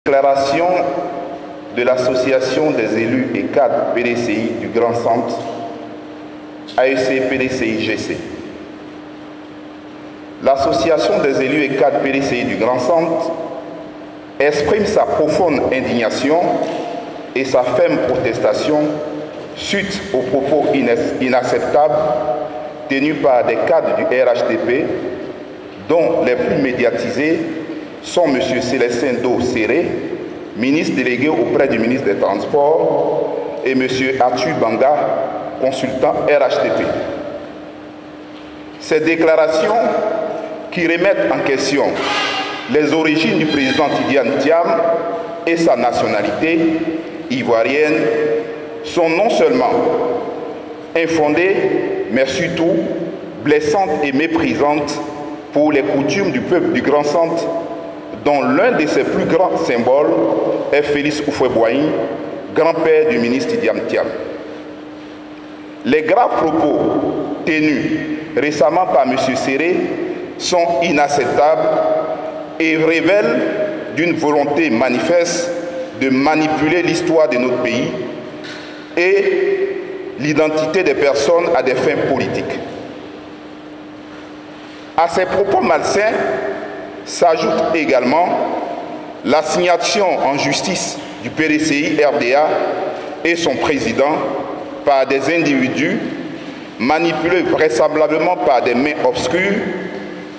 Déclaration de l'Association des élus et cadres PDCI du Grand Centre, AEC PDCI GC. L'Association des élus et cadres PDCI du Grand Centre exprime sa profonde indignation et sa ferme protestation suite aux propos inacceptables tenus par des cadres du RHDP, dont les plus médiatisés sont M. Célestin Do Séré, ministre délégué auprès du ministre des Transports, et M. Arthur Banga, consultant RHDP. Ces déclarations qui remettent en question les origines du président Tidiane Thiam et sa nationalité ivoirienne sont non seulement infondées, mais surtout blessantes et méprisantes pour les coutumes du peuple du Grand Centre, dont l'un de ses plus grands symboles est Félix Houphouët-Boigny, grand-père du ministre Tidiane Thiam. Les graves propos tenus récemment par M. Séré sont inacceptables et révèlent d'une volonté manifeste de manipuler l'histoire de notre pays et l'identité des personnes à des fins politiques. À ces propos malsains s'ajoute également l'assignation en justice du PDCI RDA et son président par des individus manipulés vraisemblablement par des mains obscures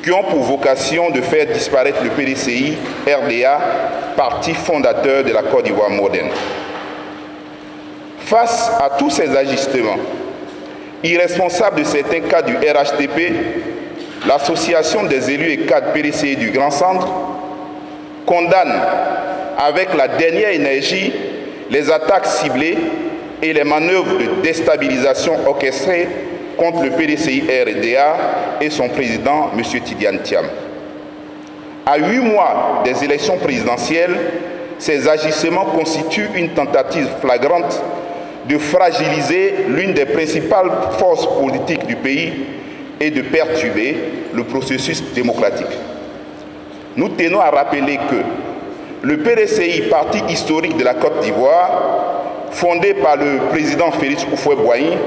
qui ont pour vocation de faire disparaître le PDCI RDA, parti fondateur de la Côte d'Ivoire moderne. Face à tous ces agissements irresponsables de certains cas du RHDP, l'Association des élus et cadres PDCI du Grand Centre condamne avec la dernière énergie les attaques ciblées et les manœuvres de déstabilisation orchestrées contre le PDCI RDA et son président, M. Tidiane Thiam. À 8 mois des élections présidentielles, ces agissements constituent une tentative flagrante de fragiliser l'une des principales forces politiques du pays et de perturber le processus démocratique. Nous tenons à rappeler que le PDCI, parti historique de la Côte d'Ivoire, fondé par le président Félix Houphouët-Boigny,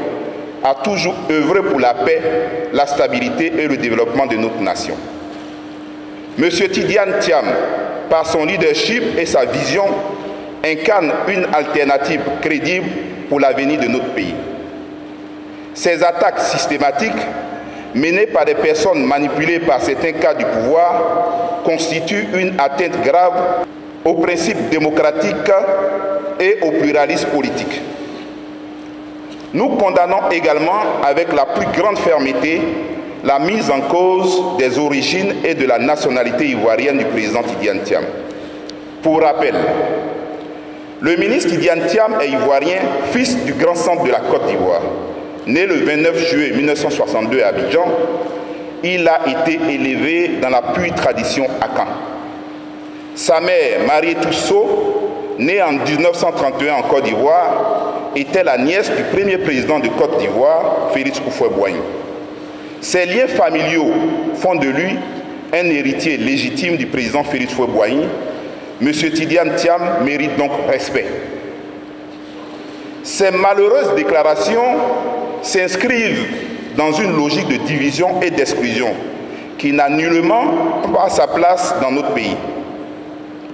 a toujours œuvré pour la paix, la stabilité et le développement de notre nation. M. Tidiane Thiam, par son leadership et sa vision, incarne une alternative crédible pour l'avenir de notre pays. Ces attaques systématiques menées par des personnes manipulées par certains cadres du pouvoir constituent une atteinte grave aux principes démocratiques et au pluralisme politique. Nous condamnons également avec la plus grande fermeté la mise en cause des origines et de la nationalité ivoirienne du président Tidiane Thiam. Pour rappel, le ministre Tidiane Thiam est ivoirien, fils du Grand Centre de la Côte d'Ivoire. Né le 29 juillet 1962 à Abidjan, il a été élevé dans la pure tradition akan. Sa mère, Marie Tousso, née en 1931 en Côte d'Ivoire, était la nièce du premier président de Côte d'Ivoire, Félix Houphouët-Boigny. Ces liens familiaux font de lui un héritier légitime du président Félix Houphouët-Boigny. M. Tidiane Thiam mérite donc respect. Ces malheureuses déclarations s'inscrivent dans une logique de division et d'exclusion qui n'a nullement pas sa place dans notre pays.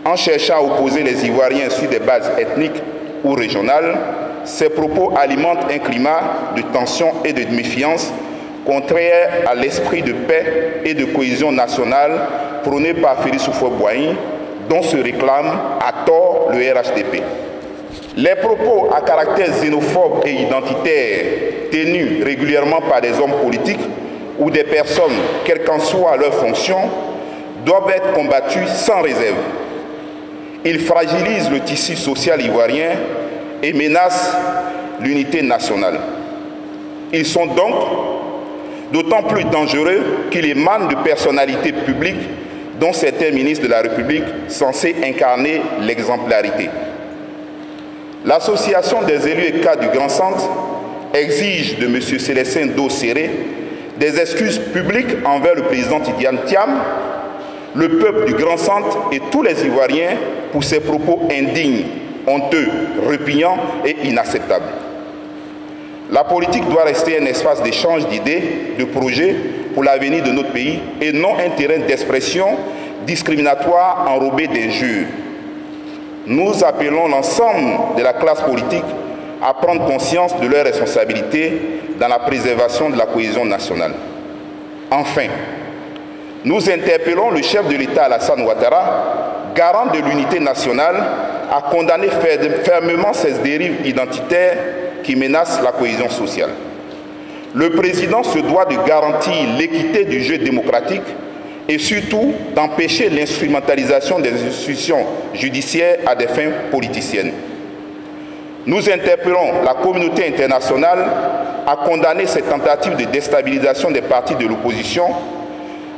En cherchant à opposer les Ivoiriens sur des bases ethniques ou régionales, ces propos alimentent un climat de tension et de méfiance contraire à l'esprit de paix et de cohésion nationale prôné par Félix Houphouët-Boigny, dont se réclame à tort le RHDP. Les propos à caractère xénophobe et identitaire tenus régulièrement par des hommes politiques ou des personnes, quelle qu'en soit leur fonction, doivent être combattus sans réserve. Ils fragilisent le tissu social ivoirien et menacent l'unité nationale. Ils sont donc d'autant plus dangereux qu'ils émanent de personnalités publiques dont certains ministres de la République censés incarner l'exemplarité. L'Association des élus et cadres du Grand Centre exige de M. Célestin Do Séré des excuses publiques envers le président Tidiane Thiam le peuple du Grand Centre et tous les Ivoiriens pour ces propos indignes, honteux, répugnants et inacceptables. La politique doit rester un espace d'échange d'idées, de projets pour l'avenir de notre pays et non un terrain d'expression discriminatoire enrobé d'injures. Nous appelons l'ensemble de la classe politique à prendre conscience de leurs responsabilités dans la préservation de la cohésion nationale. Enfin, nous interpellons le chef de l'État Alassane Ouattara, garant de l'unité nationale, à condamner fermement ces dérives identitaires qui menacent la cohésion sociale. Le président se doit de garantir l'équité du jeu démocratique et surtout d'empêcher l'instrumentalisation des institutions judiciaires à des fins politiciennes. Nous interpellons la communauté internationale à condamner ces tentatives de déstabilisation des partis de l'opposition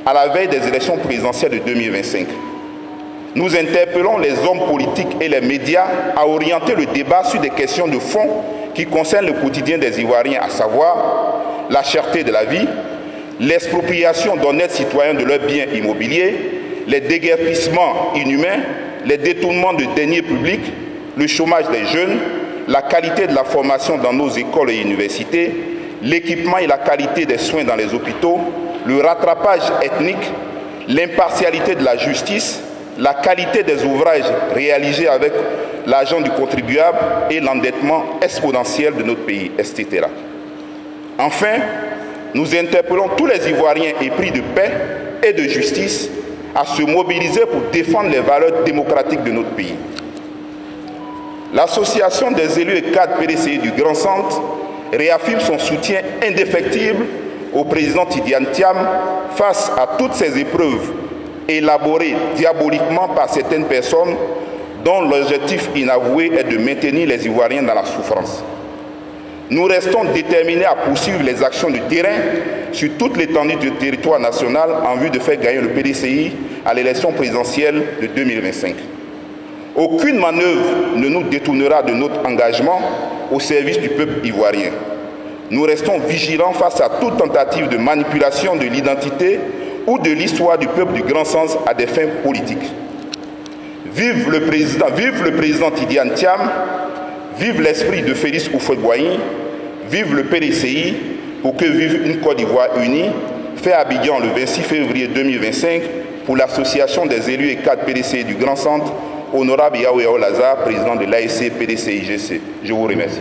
à la veille des élections présidentielles de 2025. Nous interpellons les hommes politiques et les médias à orienter le débat sur des questions de fond qui concernent le quotidien des Ivoiriens, à savoir la cherté de la vie, l'expropriation d'honnêtes citoyens de leurs biens immobiliers, les déguerpissements inhumains, les détournements de deniers publics, le chômage des jeunes, la qualité de la formation dans nos écoles et universités, l'équipement et la qualité des soins dans les hôpitaux, le rattrapage ethnique, l'impartialité de la justice, la qualité des ouvrages réalisés avec l'argent du contribuable et l'endettement exponentiel de notre pays, etc. Enfin, nous interpellons tous les Ivoiriens épris de paix et de justice à se mobiliser pour défendre les valeurs démocratiques de notre pays. L'Association des élus et cadres PDCI du Grand Centre réaffirme son soutien indéfectible au président Tidiane Thiam face à toutes ces épreuves élaborées diaboliquement par certaines personnes dont l'objectif inavoué est de maintenir les Ivoiriens dans la souffrance. Nous restons déterminés à poursuivre les actions de terrain sur toute l'étendue du territoire national en vue de faire gagner le PDCI à l'élection présidentielle de 2025. Aucune manœuvre ne nous détournera de notre engagement au service du peuple ivoirien. Nous restons vigilants face à toute tentative de manipulation de l'identité ou de l'histoire du peuple du Grand Sens à des fins politiques. Vive le président Tidiane Thiam, vive l'esprit de Félix Houphouët-Boigny, vive le PDCI, pour que vive une Côte d'Ivoire unie, fait à Abidjan le 26 février 2025 pour l'Association des élus et cadres PDCI du Grand Centre, honorable Yahweh Lazare, président de l'ASC PDCI-GC. Je vous remercie.